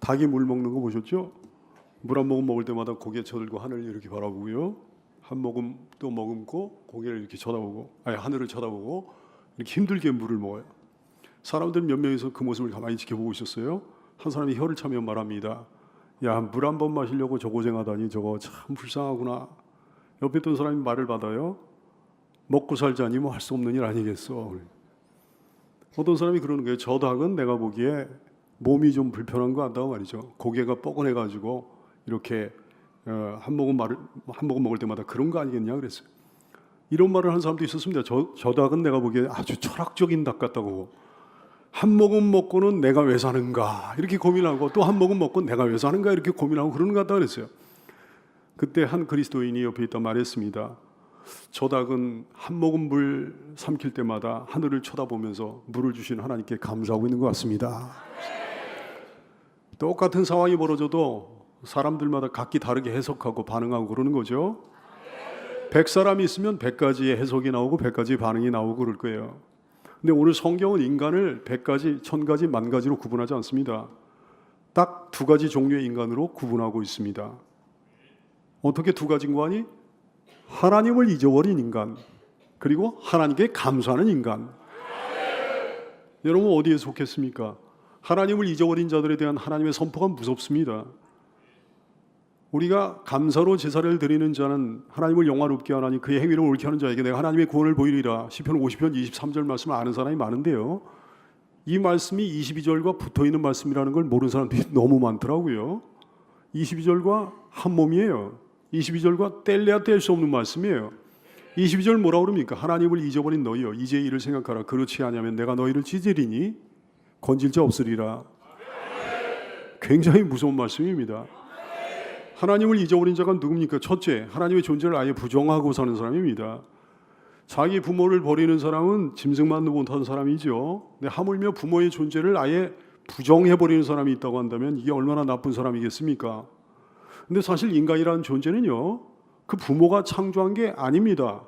닭이 물 먹는 거 보셨죠? 물 한 모금 먹을 때마다 고개 쳐들고 하늘을 이렇게 바라보고요. 한 모금 또 머금고 고개를 이렇게 쳐다보고, 아니 하늘을 쳐다보고 이렇게 힘들게 물을 먹어요. 사람들 몇 명이서 그 모습을 가만히 지켜보고 있었어요. 한 사람이 혀를 차며 말합니다. 야, 물 한 번 마시려고 저 고생하다니 저거 참 불쌍하구나. 옆에 있던 사람이 말을 받아요. 먹고 살자니 뭐 할 수 없는 일 아니겠어. 어떤 사람이 그러는 거예요. 저 닭은 내가 보기에 몸이 좀 불편한 거 같다고 말이죠. 고개가 뻐근해가지고 이렇게 한 모금 먹을 때마다 그런 거 아니겠냐 그랬어요. 이런 말을 한 사람도 있었습니다. 저 닭은 내가 보기에 아주 철학적인 닭 같다고. 한 모금 먹고는 내가 왜 사는가 이렇게 고민하고 또 한 모금 먹고 내가 왜 사는가 이렇게 고민하고 그러는 것 같다 그랬어요. 그때 한 그리스도인이 옆에 있다 말했습니다. 저 닭은 한 모금 물 삼킬 때마다 하늘을 쳐다보면서 물을 주신 하나님께 감사하고 있는 것 같습니다. 똑같은 상황이 벌어져도 사람들마다 각기 다르게 해석하고 반응하고 그러는 거죠. 100사람이 있으면 100가지의 해석이 나오고 100가지의 반응이 나오고 그럴 거예요. 근데 오늘 성경은 인간을 100가지, 1000가지, 10,000가지로 구분하지 않습니다. 딱 두 가지 종류의 인간으로 구분하고 있습니다. 어떻게 두 가지인 거 아니? 하나님을 잊어버린 인간, 그리고 하나님께 감사하는 인간. 여러분 어디에 속했습니까? 하나님을 잊어버린 자들에 대한 하나님의 선포가 무섭습니다. 우리가 감사로 제사를 드리는 자는 하나님을 영화롭게 하나니 그의 행위를 옳게 하는 자에게 내가 하나님의 구원을 보이리라. 시편 50편 23절 말씀을 아는 사람이 많은데요. 이 말씀이 22절과 붙어있는 말씀이라는 걸 모르는 사람들이 너무 많더라고요. 22절과 한 몸이에요. 22절과 뗄래야 뗄 수 없는 말씀이에요. 22절 뭐라 그럽니까? 하나님을 잊어버린 너희여 이제 이를 생각하라. 그렇지 않으면 내가 너희를 찢으리니 건질 자 없으리라. 굉장히 무서운 말씀입니다. 하나님을 잊어버린 자가 누굽니까? 첫째, 하나님의 존재를 아예 부정하고 사는 사람입니다. 자기 부모를 버리는 사람은 짐승만도 못하는 사람이죠. 근데 하물며 부모의 존재를 아예 부정해버리는 사람이 있다고 한다면 이게 얼마나 나쁜 사람이겠습니까? 근데 사실 인간이라는 존재는요, 그 부모가 창조한 게 아닙니다.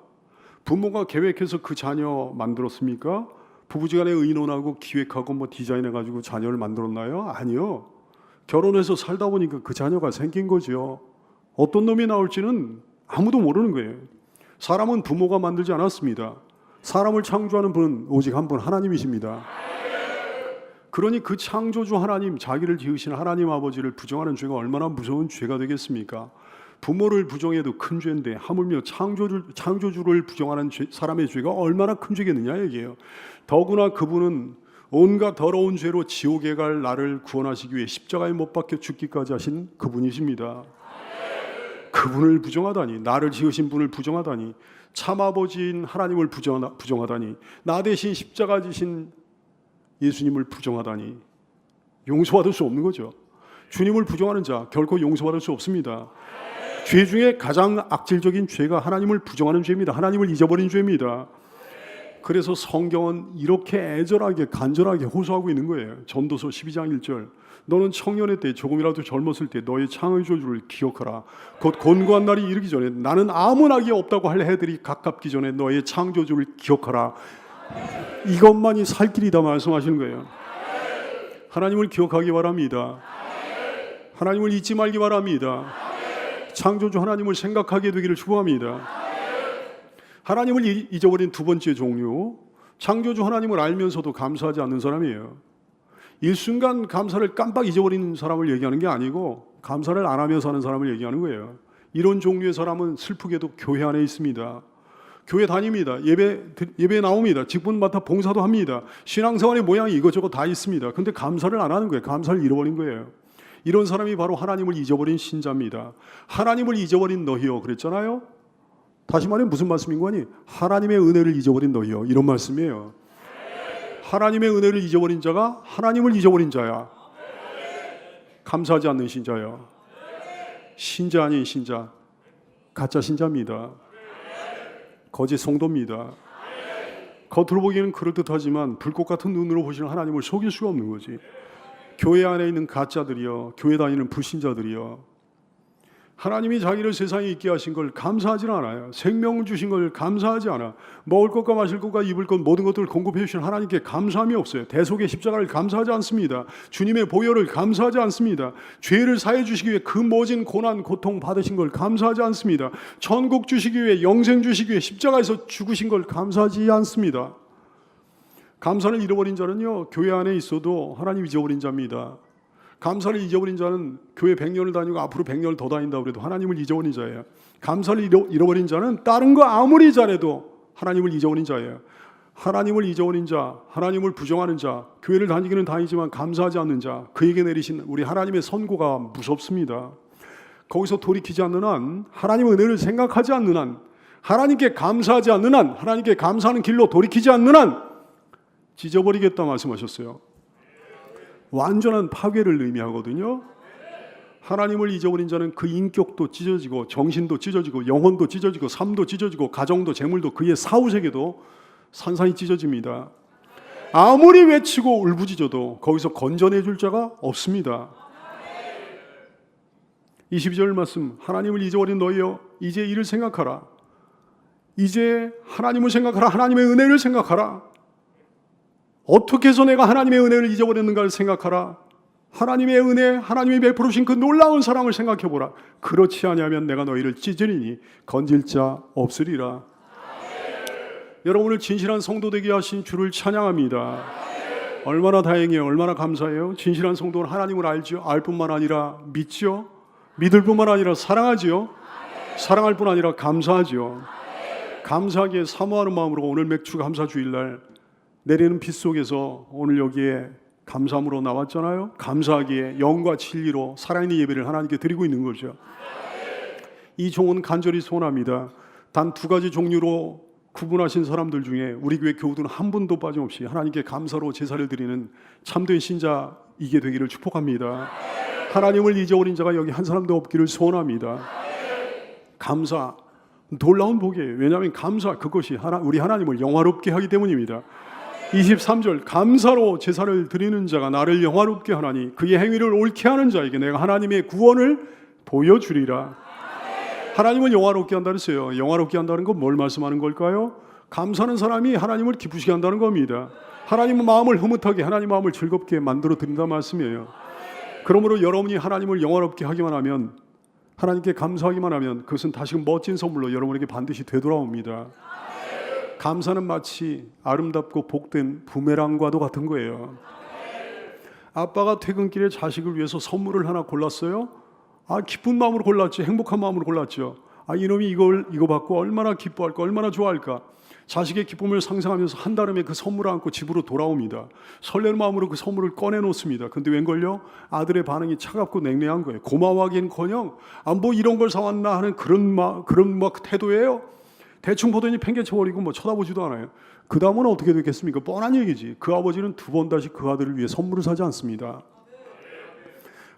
부모가 계획해서 그 자녀 만들었습니까? 부부지간에 의논하고 기획하고 뭐 디자인해가지고 자녀를 만들었나요? 아니요. 결혼해서 살다 보니까 그 자녀가 생긴 거죠. 어떤 놈이 나올지는 아무도 모르는 거예요. 사람은 부모가 만들지 않았습니다. 사람을 창조하는 분은 오직 한 분 하나님이십니다. 그러니 그 창조주 하나님, 자기를 지으신 하나님 아버지를 부정하는 죄가 얼마나 무서운 죄가 되겠습니까? 부모를 부정해도 큰 죄인데 하물며 창조주를 부정하는 사람의 죄가 얼마나 큰 죄겠느냐 얘기해요. 더구나 그분은 온갖 더러운 죄로 지옥에 갈 나를 구원하시기 위해 십자가에 못 박혀 죽기까지 하신 그분이십니다. 그분을 부정하다니, 나를 지으신 분을 부정하다니, 참아버지인 하나님을 부정하다니, 나 대신 십자가 지신 예수님을 부정하다니 용서받을 수 없는 거죠. 주님을 부정하는 자 결코 용서받을 수 없습니다. 죄 중에 가장 악질적인 죄가 하나님을 부정하는 죄입니다. 하나님을 잊어버린 죄입니다. 그래서 성경은 이렇게 애절하게 간절하게 호소하고 있는 거예요. 전도서 12장 1절 너는 청년의 때 조금이라도 젊었을 때 너의 창조주를 기억하라. 곧 곤고한 날이 이르기 전에 나는 아무 낙이 없다고 할 해들이 가깝기 전에 너의 창조주를 기억하라. 이것만이 살 길이다 말씀하시는 거예요. 하나님을 기억하기 바랍니다. 하나님을 잊지 말기 바랍니다. 창조주 하나님을 생각하게 되기를 축복합니다. 하나님을 잊어버린 두 번째 종류, 창조주 하나님을 알면서도 감사하지 않는 사람이에요. 일순간 감사를 깜빡 잊어버리는 사람을 얘기하는 게 아니고 감사를 안 하며 사는 사람을 얘기하는 거예요. 이런 종류의 사람은 슬프게도 교회 안에 있습니다. 교회 다닙니다. 예배 나옵니다. 직분 맡아 봉사도 합니다. 신앙생활의 모양이 이것저것 다 있습니다. 근데 감사를 안 하는 거예요. 감사를 잃어버린 거예요. 이런 사람이 바로 하나님을 잊어버린 신자입니다. 하나님을 잊어버린 너희여 그랬잖아요. 다시 말해 무슨 말씀인 거니? 하나님의 은혜를 잊어버린 너희여 이런 말씀이에요. 하나님의 은혜를 잊어버린 자가 하나님을 잊어버린 자야. 감사하지 않는 신자야. 신자 아닌 신자, 가짜 신자입니다. 거짓 성도입니다. 겉으로 보기에는 그럴듯하지만 불꽃 같은 눈으로 보시는 하나님을 속일 수가 없는 거지. 교회 안에 있는 가짜들이여, 교회 다니는 불신자들이여, 하나님이 자기를 세상에 있게 하신 걸 감사하지 않아요. 생명을 주신 걸 감사하지 않아. 먹을 것과 마실 것과 입을 것 모든 것들을 공급해 주신 하나님께 감사함이 없어요. 대속의 십자가를 감사하지 않습니다. 주님의 보혈을 감사하지 않습니다. 죄를 사해 주시기 위해 그 모진 고난 고통 받으신 걸 감사하지 않습니다. 천국 주시기 위해 영생 주시기 위해 십자가에서 죽으신 걸 감사하지 않습니다. 감사를 잃어버린 자는요, 교회 안에 있어도 하나님 잊어버린 자입니다. 감사를 잊어버린 자는 교회 100년을 다니고 앞으로 100년을 더 다닌다고 해도 하나님을 잊어버린 자예요. 감사를 잃어버린 자는 다른 거 아무리 잘해도 하나님을 잊어버린 자예요. 하나님을 잊어버린 자, 하나님을 부정하는 자, 교회를 다니기는 다니지만 감사하지 않는 자, 그에게 내리신 우리 하나님의 선고가 무섭습니다. 거기서 돌이키지 않는 한, 하나님의 은혜를 생각하지 않는 한, 하나님께 감사하지 않는 한, 하나님께 감사하는 길로 돌이키지 않는 한 찢어버리겠다 말씀하셨어요. 완전한 파괴를 의미하거든요. 하나님을 잊어버린 자는 그 인격도 찢어지고 정신도 찢어지고 영혼도 찢어지고 삶도 찢어지고 가정도 재물도 그의 사후세계도 산산이 찢어집니다. 아무리 외치고 울부짖어도 거기서 건져내 줄 자가 없습니다. 22절 말씀, 하나님을 잊어버린 너희여 이제 이를 생각하라. 이제 하나님을 생각하라. 하나님의 은혜를 생각하라. 어떻게 해서 내가 하나님의 은혜를 잊어버렸는가를 생각하라. 하나님의 은혜, 하나님이 베풀어 주신 그 놀라운 사랑을 생각해 보라. 그렇지 아니하면 내가 너희를 찢으리니 건질 자 없으리라. 여러분을 진실한 성도 되게 하신 주를 찬양합니다. 얼마나 다행이에요. 얼마나 감사해요. 진실한 성도는 하나님을 알죠. 알 뿐만 아니라 믿죠. 믿을 뿐만 아니라 사랑하지요. 사랑할 뿐 아니라 감사하지요. 감사하기에 사모하는 마음으로 오늘 맥주 감사 주일날 내리는 빛 속에서 오늘 여기에 감사함으로 나왔잖아요. 감사하기에 영과 진리로 살아있는 예배를 하나님께 드리고 있는 거죠. 이 종은 간절히 소원합니다. 단 2가지 종류로 구분하신 사람들 중에 우리 교회 교우들은 한 분도 빠짐없이 하나님께 감사로 제사를 드리는 참된 신자이게 되기를 축복합니다. 하나님을 잊어버린 자가 여기 한 사람도 없기를 소원합니다. 감사, 놀라운 복이에요. 왜냐하면 감사, 그것이 우리 하나님을 영화롭게 하기 때문입니다. 23절, 감사로 제사를 드리는 자가 나를 영화롭게 하나니 그의 행위를 옳게 하는 자에게 내가 하나님의 구원을 보여주리라. 하나님을 영화롭게 한다 그랬어요. 영화롭게 한다는 건 뭘 말씀하는 걸까요? 감사하는 사람이 하나님을 기쁘시게 한다는 겁니다. 하나님의 마음을 흐뭇하게, 하나님 마음을 즐겁게 만들어 드린다는 말씀이에요. 그러므로 여러분이 하나님을 영화롭게 하기만 하면, 하나님께 감사하기만 하면 그것은 다시금 멋진 선물로 여러분에게 반드시 되돌아옵니다. 감사는 마치 아름답고 복된 부메랑과도 같은 거예요. 아빠가 퇴근길에 자식을 위해서 선물을 하나 골랐어요. 기쁜 마음으로 골랐지, 행복한 마음으로 골랐죠. 이놈이 이거 받고 얼마나 기뻐할까, 얼마나 좋아할까. 자식의 기쁨을 상상하면서 한달음에 그 선물을 안고 집으로 돌아옵니다. 설레는 마음으로 그 선물을 꺼내놓습니다. 근데 웬걸요? 아들의 반응이 차갑고 냉랭한 거예요. 고마워하기는커녕 뭐 이런 걸 사왔나 하는 그런 태도예요. 대충 보더니 팽개쳐버리고 쳐다보지도 않아요. 그 다음은 어떻게 됐겠습니까? 뻔한 얘기지. 그 아버지는 2번 다시 그 아들을 위해 선물을 사지 않습니다.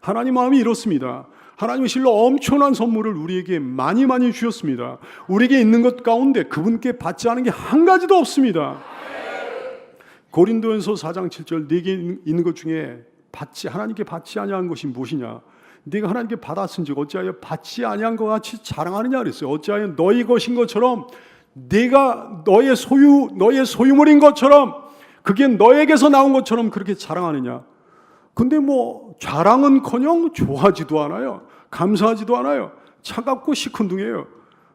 하나님 마음이 이렇습니다. 하나님은 실로 엄청난 선물을 우리에게 많이 주셨습니다. 우리에게 있는 것 가운데 그분께 받지 않은 게 한 가지도 없습니다. 고린도전서 4장 7절, 네게 있는 것 중에 하나님께 받지 아니한 것이 무엇이냐? 네가 하나님께 받았은즉 어찌하여 받지 아니한 것 같이 자랑하느냐 그랬어요. 어찌하여 너희 것인 것처럼, 네가 너의 소유물인 것처럼, 그게 너에게서 나온 것처럼 그렇게 자랑하느냐? 근데 자랑은커녕 좋아하지도 않아요. 감사하지도 않아요. 차갑고 시큰둥해요.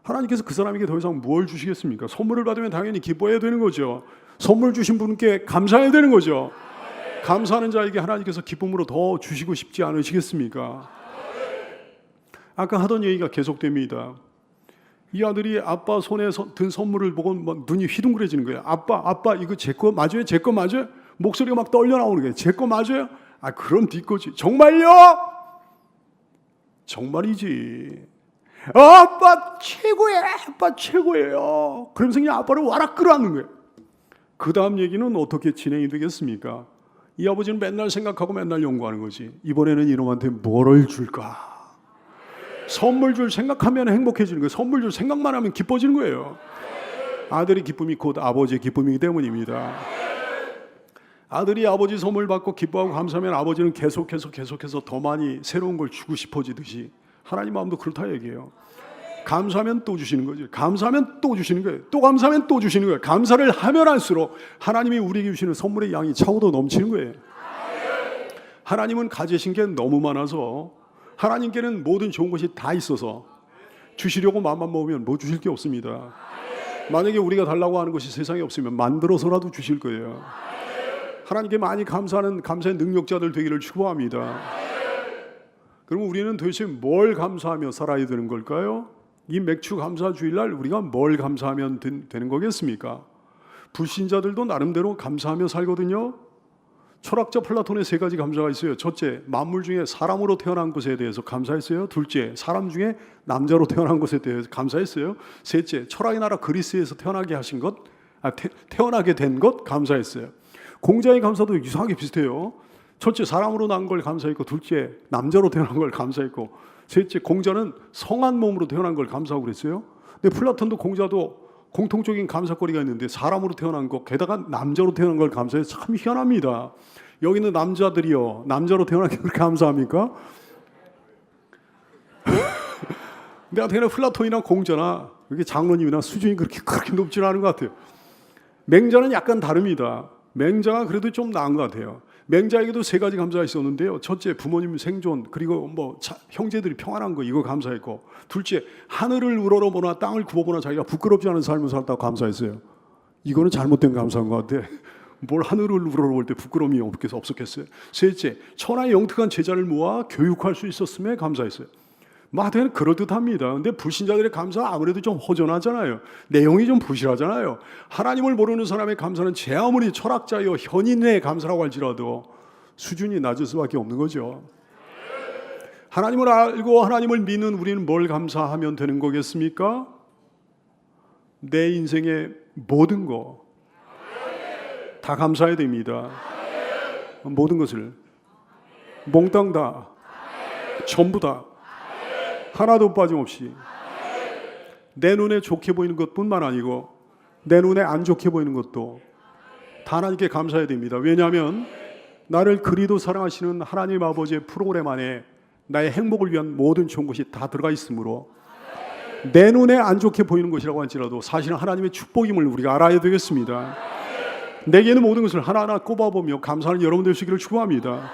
하나님께서 그 사람에게 더 이상 뭘 주시겠습니까? 선물을 받으면 당연히 기뻐해야 되는 거죠. 선물 주신 분께 감사해야 되는 거죠. 감사하는 자에게 하나님께서 기쁨으로 더 주시고 싶지 않으시겠습니까? 아까 하던 얘기가 계속됩니다. 이 아들이 아빠 손에 든 선물을 보고 눈이 휘둥그레지는 거예요. 아빠 이거 제 거 맞아요? 제 거 맞아요? 목소리가 막 떨려 나오는 거예요. 제 거 맞아요? 그럼 네 거지. 정말요? 정말이지. 아빠 최고예요. 아빠 최고예요. 그러면서 그냥 아빠를 와락 끌어안는 거예요. 그 다음 얘기는 어떻게 진행이 되겠습니까? 이 아버지는 맨날 생각하고 맨날 연구하는 거지. 이번에는 이놈한테 뭐를 줄까? 선물 줄 생각하면 행복해지는 거예요. 선물 줄 생각만 하면 기뻐지는 거예요. 아들의 기쁨이 곧 아버지의 기쁨이기 때문입니다. 아들이 아버지 선물 받고 기뻐하고 감사하면 아버지는 계속해서 더 많이 새로운 걸 주고 싶어지듯이 하나님 마음도 그렇다 얘기해요. 감사하면 또 주시는 거죠. 감사하면 또 주시는 거예요. 또 감사하면 또 주시는 거예요. 감사를 하면 할수록 하나님이 우리에게 주시는 선물의 양이 차고도 넘치는 거예요. 하나님은 가지신 게 너무 많아서, 하나님께는 모든 좋은 것이 다 있어서 주시려고 마음만 먹으면 뭐 주실 게 없습니다. 만약에 우리가 달라고 하는 것이 세상에 없으면 만들어서라도 주실 거예요. 하나님께 많이 감사하는 감사의 능력자들 되기를 축복합니다. 그럼 우리는 도대체 뭘 감사하며 살아야 되는 걸까요? 이 맥주 감사 주일날 우리가 뭘 감사하면 되는 거겠습니까? 불신자들도 나름대로 감사하며 살거든요. 철학자 플라톤의 세 가지 감사가 있어요. 첫째, 만물 중에 사람으로 태어난 것에 대해서 감사했어요. 둘째, 사람 중에 남자로 태어난 것에 대해서 감사했어요. 셋째, 철학의 나라 그리스에서 태어나게 하신 것, 태어나게 된 것 감사했어요. 공자의 감사도 이상하게 비슷해요. 첫째, 사람으로 난 걸 감사했고, 둘째, 남자로 태어난 걸 감사했고, 셋째, 공자는 성한 몸으로 태어난 걸 감사하고 그랬어요. 근데 플라톤도 공자도 공통적인 감사거리가 있는데 사람으로 태어난 것, 게다가 남자로 태어난 걸 감사해서 참 희한합니다. 여기 있는 남자들이요, 남자로 태어난 게 그렇게 감사합니까? 내가 되는 플라톤이나 공자나 이렇게 장로님이나 수준이 그렇게 높지는 않은 것 같아요. 맹자는 약간 다릅니다. 맹자가 그래도 좀 나은 것 같아요. 맹자에게도 세 가지 감사가 있었는데요. 첫째, 부모님 생존, 그리고 형제들이 평안한 거, 이거 감사했고, 둘째, 하늘을 우러러보나 땅을 굽어보나 자기가 부끄럽지 않은 삶을 살았다고 감사했어요. 이거는 잘못된 감사인 것 같아. 뭘 하늘을 우러러볼 때 부끄러움이 없었겠어요. 셋째, 천하의 영특한 제자를 모아 교육할 수 있었음에 감사했어요. 마태는 그럴듯합니다. 근데 불신자들의 감사 아무래도 좀 허전하잖아요. 내용이 좀 부실하잖아요. 하나님을 모르는 사람의 감사는 제 아무리 철학자여 현인의 감사라고 할지라도 수준이 낮을 수밖에 없는 거죠. 하나님을 알고 하나님을 믿는 우리는 뭘 감사하면 되는 거겠습니까? 내 인생의 모든 거 다 감사해야 됩니다. 모든 것을 몽땅 다, 전부 다, 하나도 빠짐없이. 내 눈에 좋게 보이는 것뿐만 아니고 내 눈에 안 좋게 보이는 것도 다 하나님께 감사해야 됩니다. 왜냐하면 나를 그리도 사랑하시는 하나님 아버지의 프로그램 안에 나의 행복을 위한 모든 좋은 것이 다 들어가 있으므로 내 눈에 안 좋게 보이는 것이라고 할지라도 사실은 하나님의 축복임을 우리가 알아야 되겠습니다. 내게는 모든 것을 하나하나 꼽아보며 감사하는 여러분 되시기를 축복합니다.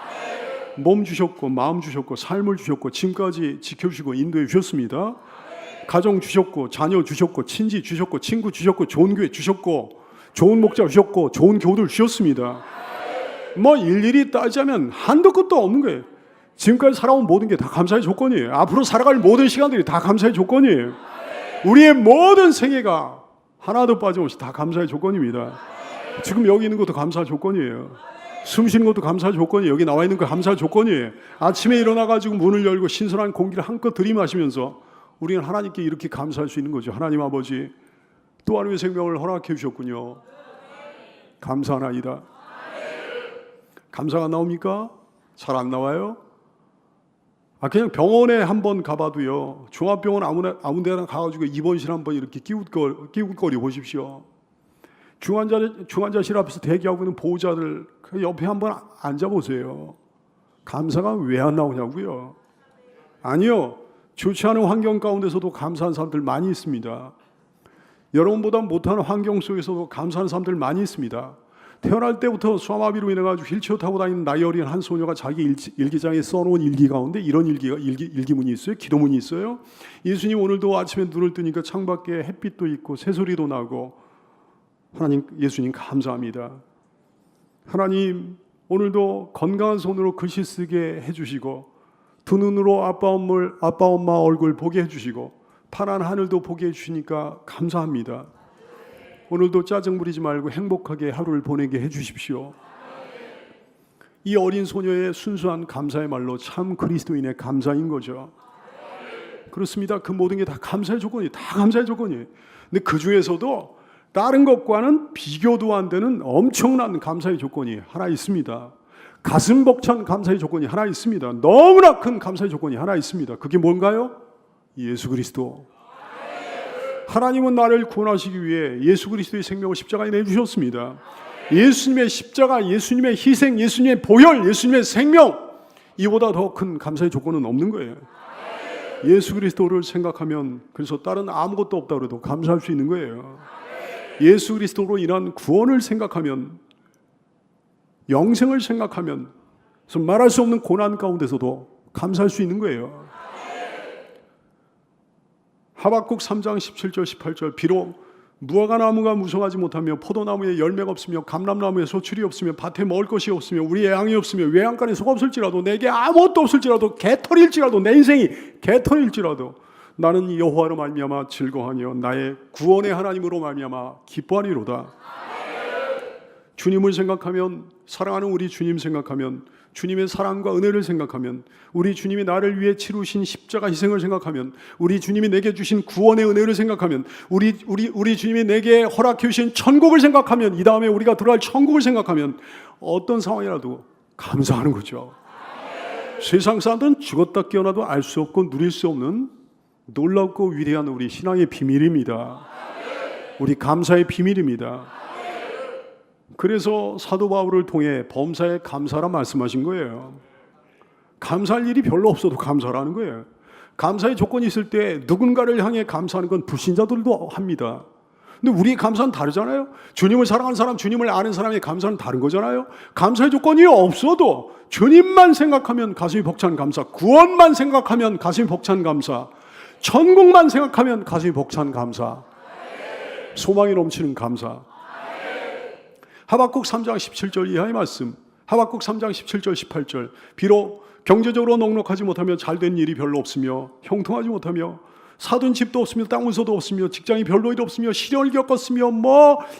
몸 주셨고 마음 주셨고 삶을 주셨고 지금까지 지켜주시고 인도해 주셨습니다. 가정 주셨고 자녀 주셨고 친지 주셨고 친구 주셨고 좋은 교회 주셨고 좋은 목자 주셨고 좋은 교우들 주셨습니다. 뭐 일일이 따지자면 한도 끝도 없는 거예요. 지금까지 살아온 모든 게 다 감사의 조건이에요. 앞으로 살아갈 모든 시간들이 다 감사의 조건이에요. 우리의 모든 생애가 하나도 빠짐없이 다 감사의 조건입니다. 지금 여기 있는 것도 감사의 조건이에요. 숨 쉬는 것도 감사의 조건이에요. 여기 나와 있는 거 감사의 조건이에요. 아침에 일어나가지고 문을 열고 신선한 공기를 한껏 들이마시면서 우리는 하나님께 이렇게 감사할 수 있는 거죠. 하나님 아버지, 또 하루의 생명을 허락해 주셨군요. 감사하나이다. 감사가 안 나옵니까? 잘 안 나와요? 그냥 병원에 한번 가봐도요. 종합병원 아무 데나 가가지고 입원실 한번 이렇게 끼웃거리 보십시오. 중환자실 앞에서 대기하고 있는 보호자들 그 옆에 한번 앉아보세요. 감사가 왜 안 나오냐고요? 아니요. 좋지 않은 환경 가운데서도 감사한 사람들 많이 있습니다. 여러분보다 못하는 환경 속에서도 감사하는 사람들 많이 있습니다. 태어날 때부터 수화마비로 인해가지고 휠체어 타고 다니는 나이 어린 한 소녀가 자기 일기장에 써놓은 일기 가운데 이런 일기문이 있어요. 기도문이 있어요. 예수님 오늘도 아침에 눈을 뜨니까 창밖에 햇빛도 있고 새소리도 나고 하나님, 예수님 감사합니다. 하나님, 오늘도 건강한 손으로 글씨 쓰게 해주시고 두 눈으로 아빠 엄마 얼굴 보게 해주시고 파란 하늘도 보게 해주시니까 감사합니다. 오늘도 짜증 부리지 말고 행복하게 하루를 보내게 해주십시오. 이 어린 소녀의 순수한 감사의 말로 참 그리스도인의 감사인 거죠. 그렇습니다. 그 모든 게 다 감사의 조건이에요. 다 감사의 조건이에요. 근데 그 중에서도 다른 것과는 비교도 안 되는 엄청난 감사의 조건이 하나 있습니다. 가슴 벅찬 감사의 조건이 하나 있습니다. 너무나 큰 감사의 조건이 하나 있습니다. 그게 뭔가요? 예수 그리스도. 하나님은 나를 구원하시기 위해 예수 그리스도의 생명을 십자가에 내주셨습니다. 예수님의 십자가, 예수님의 희생, 예수님의 보혈, 예수님의 생명, 이보다 더 큰 감사의 조건은 없는 거예요. 예수 그리스도를 생각하면 그래서 다른 아무것도 없다 그래도 감사할 수 있는 거예요. 예수 그리스도로 인한 구원을 생각하면, 영생을 생각하면, 그래서 말할 수 없는 고난 가운데서도 감사할 수 있는 거예요. 하박국 3장 17절 18절 비록 무화과나무가 무성하지 못하며 포도나무에 열매가 없으며 감람나무에 소출이 없으며 밭에 먹을 것이 없으며 우리의 양이 없으며 외양간에 소가 없을지라도 내게 아무것도 없을지라도 개털일지라도 내 인생이 개털일지라도 나는 여호와로 말미암아 즐거워하며 나의 구원의 하나님으로 말미암아 기뻐하리로다. 주님을 생각하면, 사랑하는 우리 주님 생각하면, 주님의 사랑과 은혜를 생각하면, 우리 주님이 나를 위해 치루신 십자가 희생을 생각하면, 우리 주님이 내게 주신 구원의 은혜를 생각하면, 우리 주님이 내게 허락해 주신 천국을 생각하면, 이 다음에 우리가 들어갈 천국을 생각하면 어떤 상황이라도 감사하는 거죠. 세상 사람들은 죽었다 깨어나도 알 수 없고 누릴 수 없는 놀랍고 위대한 우리 신앙의 비밀입니다. 우리 감사의 비밀입니다. 그래서 사도 바울을 통해 범사에 감사라 말씀하신 거예요. 감사할 일이 별로 없어도 감사라는 거예요. 감사의 조건이 있을 때 누군가를 향해 감사하는 건 불신자들도 합니다. 근데 우리의 감사는 다르잖아요. 주님을 사랑하는 사람, 주님을 아는 사람의 감사는 다른 거잖아요. 감사의 조건이 없어도 주님만 생각하면 가슴이 벅찬 감사, 구원만 생각하면 가슴이 벅찬 감사, 천국만 생각하면 가슴이 벅찬 감사, 소망이 넘치는 감사. 하박국 3장 17절 이하의 말씀, 하박국 3장 17절 18절 비록 경제적으로 넉넉하지 못하며 잘된 일이 별로 없으며 형통하지 못하며 사둔 집도 없으며 땅 문서도 없으며 직장이 별로 일 없으며 시련을 겪었으며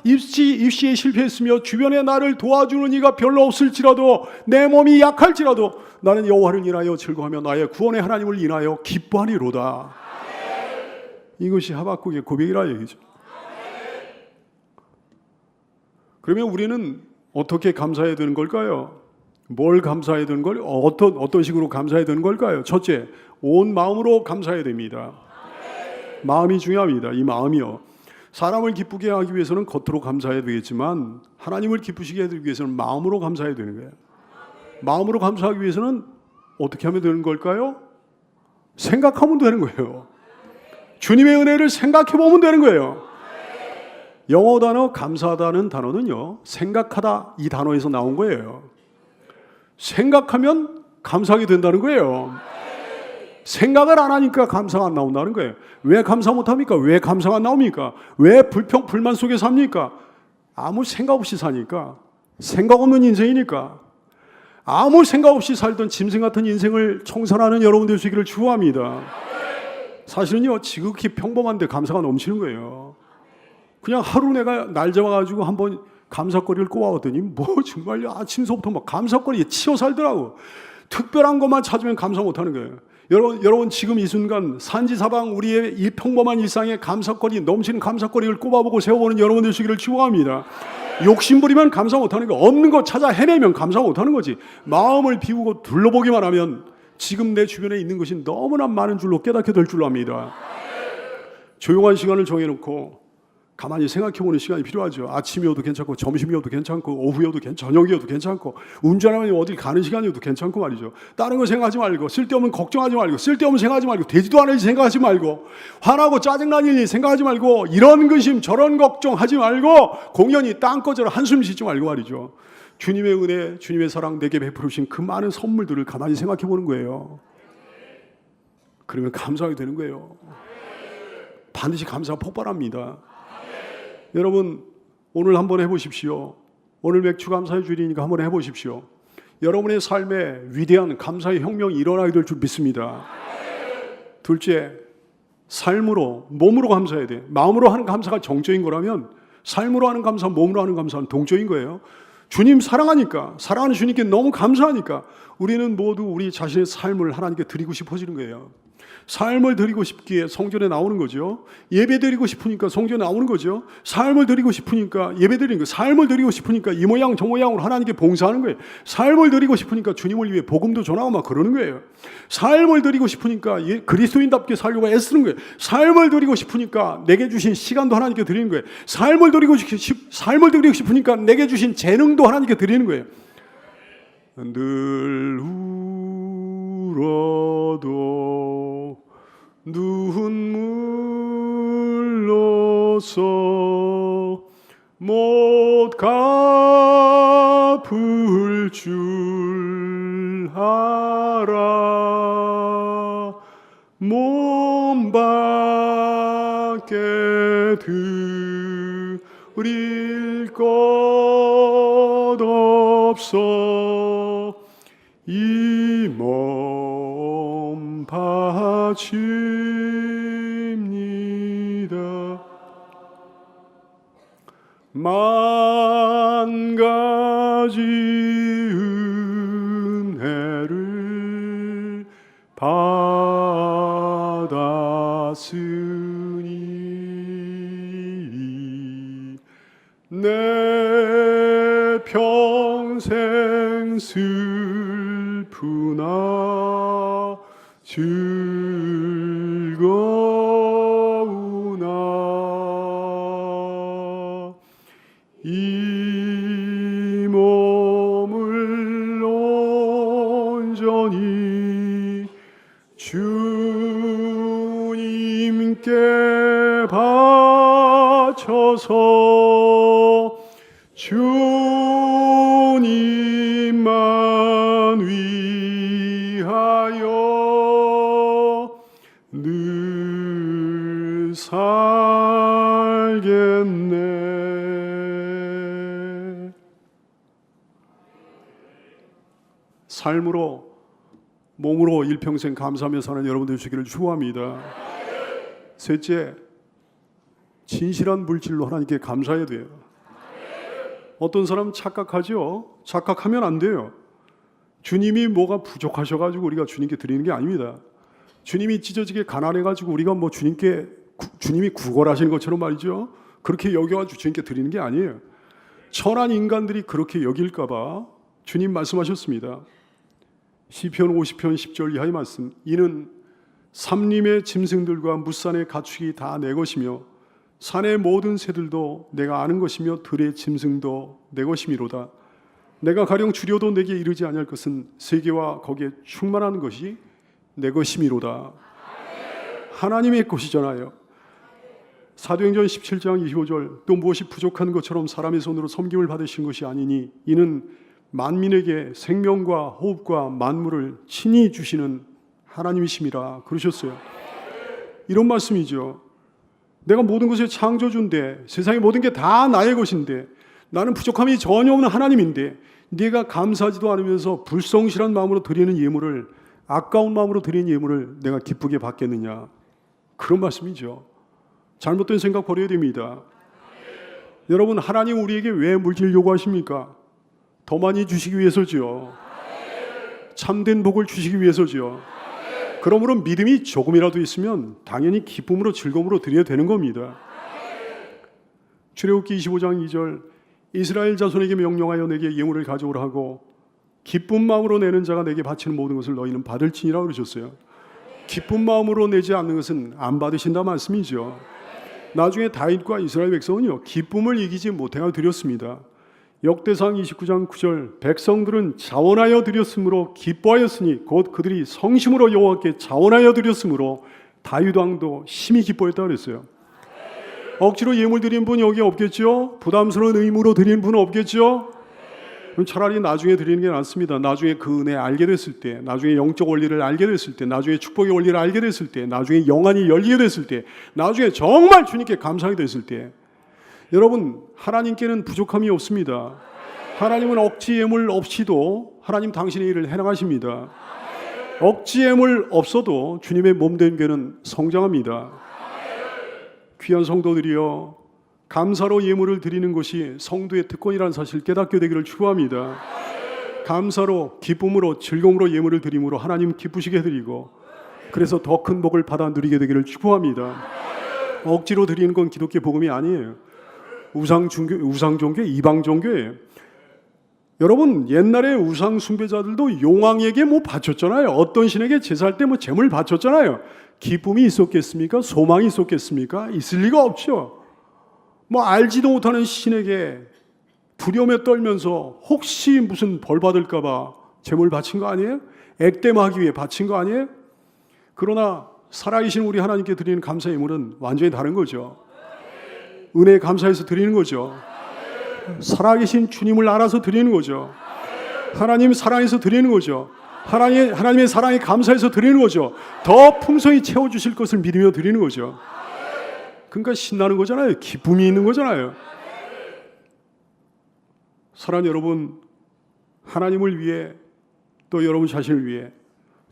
입시에 실패했으며 주변에 나를 도와주는 이가 별로 없을지라도 내 몸이 약할지라도 나는 여호와를 인하여 즐거워하며 나의 구원의 하나님을 인하여 기뻐하리로다. 이것이 하박국의 고백이라 얘기죠. 그러면 우리는 어떻게 감사해야 되는 걸까요? 뭘 감사해야 되는 걸? 어떤 식으로 감사해야 되는 걸까요? 첫째, 온 마음으로 감사해야 됩니다. 마음이 중요합니다. 이 마음이요. 사람을 기쁘게 하기 위해서는 겉으로 감사해야 되겠지만 하나님을 기쁘시게 해드리기 위해서는 마음으로 감사해야 되는 거예요. 마음으로 감사하기 위해서는 어떻게 하면 되는 걸까요? 생각하면 되는 거예요. 주님의 은혜를 생각해 보면 되는 거예요. 영어 단어 감사하다는 단어는요, 생각하다 이 단어에서 나온 거예요. 생각하면 감사하게 된다는 거예요. 생각을 안 하니까 감사가 안 나온다는 거예요. 왜 감사 못합니까? 왜 감사가 안 나옵니까? 왜 불만 속에 삽니까? 아무 생각 없이 사니까. 생각 없는 인생이니까. 아무 생각 없이 살던 짐승 같은 인생을 청산하는 여러분 될 수 있기를 축원합니다. 사실은요, 지극히 평범한데 감사가 넘치는 거예요. 그냥 하루 내가 날 잡아가지고 한번 감사거리를 꼽아왔더니 정말요, 아침서부터 막 감사거리에 치여 살더라고. 특별한 것만 찾으면 감사 못하는 거예요. 여러분 지금 이 순간 산지사방 우리의 이 평범한 일상에 감사거리, 넘치는 감사거리를 꼽아보고 세워보는 여러분 되시기를 축원합니다. 욕심부리면 감사 못하는 거, 없는 거 찾아 헤매면 감사 못하는 거지. 마음을 비우고 둘러보기만 하면 지금 내 주변에 있는 것이 너무나 많은 줄로 깨닫게 될 줄로 압니다. 조용한 시간을 정해놓고 가만히 생각해보는 시간이 필요하죠. 아침이어도 괜찮고 점심이어도 괜찮고 오후여도 저녁이어도 괜찮고 운전하면 어딜 가는 시간이어도 괜찮고 말이죠. 다른 거 생각하지 말고, 쓸데없는 걱정하지 말고, 쓸데없는 생각하지 말고, 되지도 않을 일 생각하지 말고, 화나고 짜증나는 일 생각하지 말고, 이런 근심 저런 걱정하지 말고, 공연히 땅꺼져라 한숨 쉬지 말고 말이죠. 주님의 은혜, 주님의 사랑 내게 베풀으신 그 많은 선물들을 가만히 생각해보는 거예요. 그러면 감사하게 되는 거예요. 반드시 감사가 폭발합니다. 여러분 오늘 한번 해보십시오. 오늘 맥주 감사의 주일이니까 한번 해보십시오. 여러분의 삶에 위대한 감사의 혁명이 일어나게 될 줄 믿습니다. 둘째, 삶으로, 몸으로 감사해야 돼. 마음으로 하는 감사가 정적인 거라면 삶으로 하는 감사, 몸으로 하는 감사는 동적인 거예요. 주님 사랑하니까, 사랑하는 주님께 너무 감사하니까 우리는 모두 우리 자신의 삶을 하나님께 드리고 싶어지는 거예요. 삶을 드리고 싶기에 성전에 나오는 거죠. 예배 드리고 싶으니까 성전에 나오는 거죠. 삶을 드리고 싶으니까 예배 드리는 거예요. 삶을 드리고 싶으니까 이 모양 저 모양으로 하나님께 봉사하는 거예요. 삶을 드리고 싶으니까 주님을 위해 복음도 전하고 막 그러는 거예요. 삶을 드리고 싶으니까 그리스도인답게 살려고 애쓰는 거예요. 삶을 드리고 싶으니까 내게 주신 시간도 하나님께 드리는 거예요. 삶을 드리고 싶으니까 내게 주신 재능도 하나님께 드리는 거예요. 늘 울어도 눈물로서 못 갚을 줄 알아 몸 밖에 드릴 것 없어 이 몸 바칩니다. 만 가지 은혜를 받았으니 내 평생 슬프나 즐거우나 이 몸을 온전히 주님께 바쳐서 주님만 위하여 늘 살겠네. 삶으로 몸으로 일평생 감사하며 사는 여러분들 되시기를 축원합니다. 셋째, 진실한 물질로 하나님께 감사해야 돼요. 어떤 사람 착각하죠? 착각하면 안 돼요. 주님이 뭐가 부족하셔가지고 우리가 주님께 드리는 게 아닙니다. 주님이 찢어지게 가난해가지고 우리가 뭐 주님이 구걸하시는 것처럼 말이죠. 그렇게 여겨가지고 주님께 드리는 게 아니에요. 천한 인간들이 그렇게 여길까봐 주님 말씀하셨습니다. 시편 50편 10절 이하의 말씀. 이는 삼림의 짐승들과 무산의 가축이 다 내 것이며 산의 모든 새들도 내가 아는 것이며 들의 짐승도 내 것이미로다. 내가 가령 주려도 내게 이르지 아니할 것은 세계와 거기에 충만한 것이 내 것이미로다. 하나님의 것이잖아요. 사도행전 17장 25절 또 무엇이 부족한 것처럼 사람의 손으로 섬김을 받으신 것이 아니니 이는 만민에게 생명과 호흡과 만물을 친히 주시는 하나님이심이라 그러셨어요. 이런 말씀이죠. 내가 모든 것을 창조주인데 세상의 모든 게 다 나의 것인데 나는 부족함이 전혀 없는 하나님인데 네가 감사하지도 않으면서 불성실한 마음으로 드리는 예물을 아까운 마음으로 드리는 예물을 내가 기쁘게 받겠느냐. 그런 말씀이죠. 잘못된 생각 버려야 됩니다. 여러분 하나님 우리에게 왜 물질 요구하십니까? 더 많이 주시기 위해서죠. 참된 복을 주시기 위해서죠. 그러므로 믿음이 조금이라도 있으면 당연히 기쁨으로 즐거움으로 드려야 되는 겁니다. 출애굽기 25장 2절 이스라엘 자손에게 명령하여 내게 예물을 가져오라 하고 기쁜 마음으로 내는 자가 내게 바치는 모든 것을 너희는 받을지니라 그러셨어요. 기쁜 마음으로 내지 않는 것은 안 받으신다 말씀이죠. 나중에 다윗과 이스라엘 백성은요 기쁨을 이기지 못하여 드렸습니다. 역대상 29장 9절 백성들은 자원하여 드렸으므로 기뻐하였으니 곧 그들이 성심으로 여호와께 자원하여 드렸으므로 다윗 왕도 심히 기뻐했다 그랬어요. 억지로 예물 드린 분 여기 없겠죠? 부담스러운 의무로 드린 분은 없겠죠? 그럼 차라리 나중에 드리는 게 낫습니다. 나중에 그 은혜 알게 됐을 때, 나중에 영적 원리를 알게 됐을 때, 나중에 축복의 원리를 알게 됐을 때, 나중에 영안이 열리게 됐을 때, 나중에 정말 주님께 감사하게 됐을 때 여러분 하나님께는 부족함이 없습니다. 하나님은 억지 예물 없이도 하나님 당신의 일을 해나가십니다. 억지 예물 없어도 주님의 몸된 교회는 성장합니다. 귀한 성도들이여 감사로 예물을 드리는 것이 성도의 특권이라는 사실 깨닫게 되기를 축원합니다. 감사로 기쁨으로 즐거움으로 예물을 드림으로 하나님 기쁘시게 드리고 그래서 더 큰 복을 받아 누리게 되기를 축원합니다. 억지로 드리는 건 기독교 복음이 아니에요. 우상 종교, 이방 종교예요. 여러분 옛날에 우상 숭배자들도 용왕에게 뭐 바쳤잖아요. 어떤 신에게 제사할 때 뭐 제물 바쳤잖아요. 기쁨이 있었겠습니까? 소망이 있었겠습니까? 있을 리가 없죠. 뭐 알지도 못하는 신에게 두려움에 떨면서 혹시 무슨 벌 받을까 봐 제물 바친 거 아니에요? 액땜하기 위해 바친 거 아니에요? 그러나 살아계신 우리 하나님께 드리는 감사 예물은 완전히 다른 거죠. 은혜에 감사해서 드리는 거죠. 살아계신 주님을 알아서 드리는 거죠. 하나님 사랑해서 드리는 거죠. 하나님의 사랑에 감사해서 드리는 거죠. 더 풍성히 채워주실 것을 믿으며 드리는 거죠. 그러니까 신나는 거잖아요. 기쁨이 있는 거잖아요. 사랑하는 여러분, 하나님을 위해 또 여러분 자신을 위해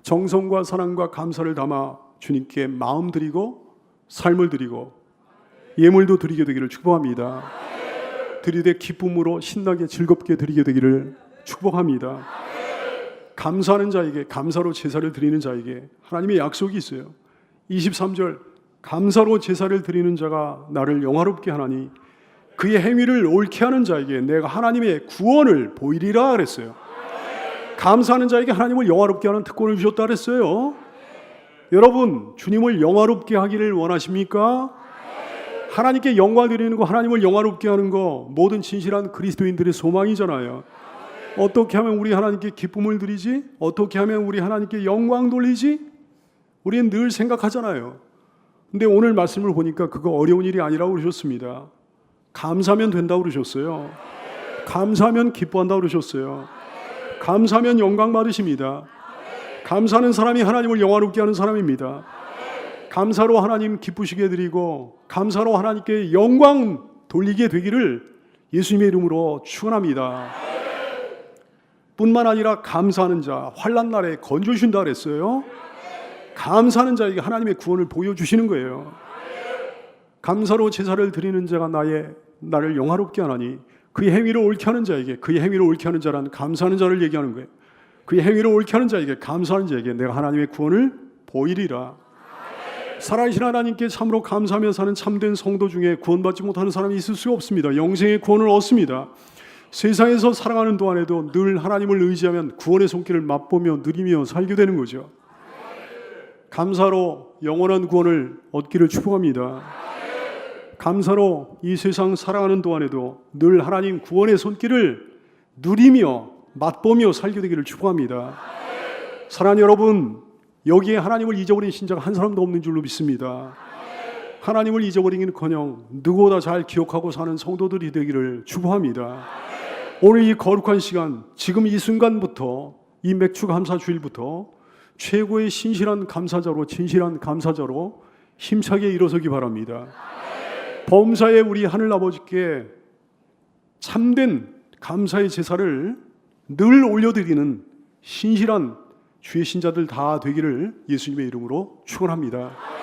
정성과 사랑과 감사를 담아 주님께 마음 드리고 삶을 드리고 예물도 드리게 되기를 축복합니다. 드리되 기쁨으로 신나게 즐겁게 드리게 되기를 축복합니다. 감사하는 자에게, 감사로 제사를 드리는 자에게 하나님의 약속이 있어요. 23절, 감사로 제사를 드리는 자가 나를 영화롭게 하나니 그의 행위를 옳게 하는 자에게 내가 하나님의 구원을 보이리라 그랬어요. 감사하는 자에게 하나님을 영화롭게 하는 특권을 주셨다 그랬어요. 여러분, 주님을 영화롭게 하기를 원하십니까? 하나님께 영광 드리는 거, 하나님을 영화롭게 하는 거 모든 진실한 그리스도인들의 소망이잖아요. 어떻게 하면 우리 하나님께 기쁨을 드리지? 어떻게 하면 우리 하나님께 영광 돌리지? 우리는 늘 생각하잖아요. 근데 오늘 말씀을 보니까 그거 어려운 일이 아니라고 그러셨습니다. 감사하면 된다고 그러셨어요. 감사하면 기뻐한다고 그러셨어요. 감사하면 영광 받으십니다. 감사하는 사람이 하나님을 영화롭게 하는 사람입니다. 감사로 하나님 기쁘시게 드리고 감사로 하나님께 영광 돌리게 되기를 예수님의 이름으로 축원합니다. 뿐만 아니라 감사하는 자, 환난 날에 건져 주신다 그랬어요. 감사하는 자에게 하나님의 구원을 보여주시는 거예요. 감사로 제사를 드리는 자가 나를 영화롭게 하나니 그의 행위를 옳게 하는 자에게, 그의 행위를 옳게 하는 자란 감사하는 자를 얘기하는 거예요. 그의 행위를 옳게 하는 자에게, 감사하는 자에게 내가 하나님의 구원을 보이리라. 살아계신 하나님께 참으로 감사하며 사는 참된 성도 중에 구원받지 못하는 사람이 있을 수 없습니다. 영생의 구원을 얻습니다. 세상에서 살아가는 동안에도 늘 하나님을 의지하면 구원의 손길을 맛보며 누리며 살게 되는 거죠. 감사로 영원한 구원을 얻기를 축복합니다. 감사로 이 세상 살아가는 동안에도 늘 하나님 구원의 손길을 누리며 맛보며 살게 되기를 축복합니다. 사랑하는 여러분, 여기에 하나님을 잊어버린 신자가 한 사람도 없는 줄로 믿습니다. 하나님을 잊어버리기는커녕 누구보다 잘 기억하고 사는 성도들이 되기를 축복합니다. 오늘 이 거룩한 시간, 지금 이 순간부터, 이 맥주 감사 주일부터 최고의 신실한 감사자로, 진실한 감사자로 힘차게 일어서기 바랍니다. 범사에 우리 하늘 아버지께 참된 감사의 제사를 늘 올려드리는 신실한 주의 신자들 다 되기를 예수님의 이름으로 축원합니다.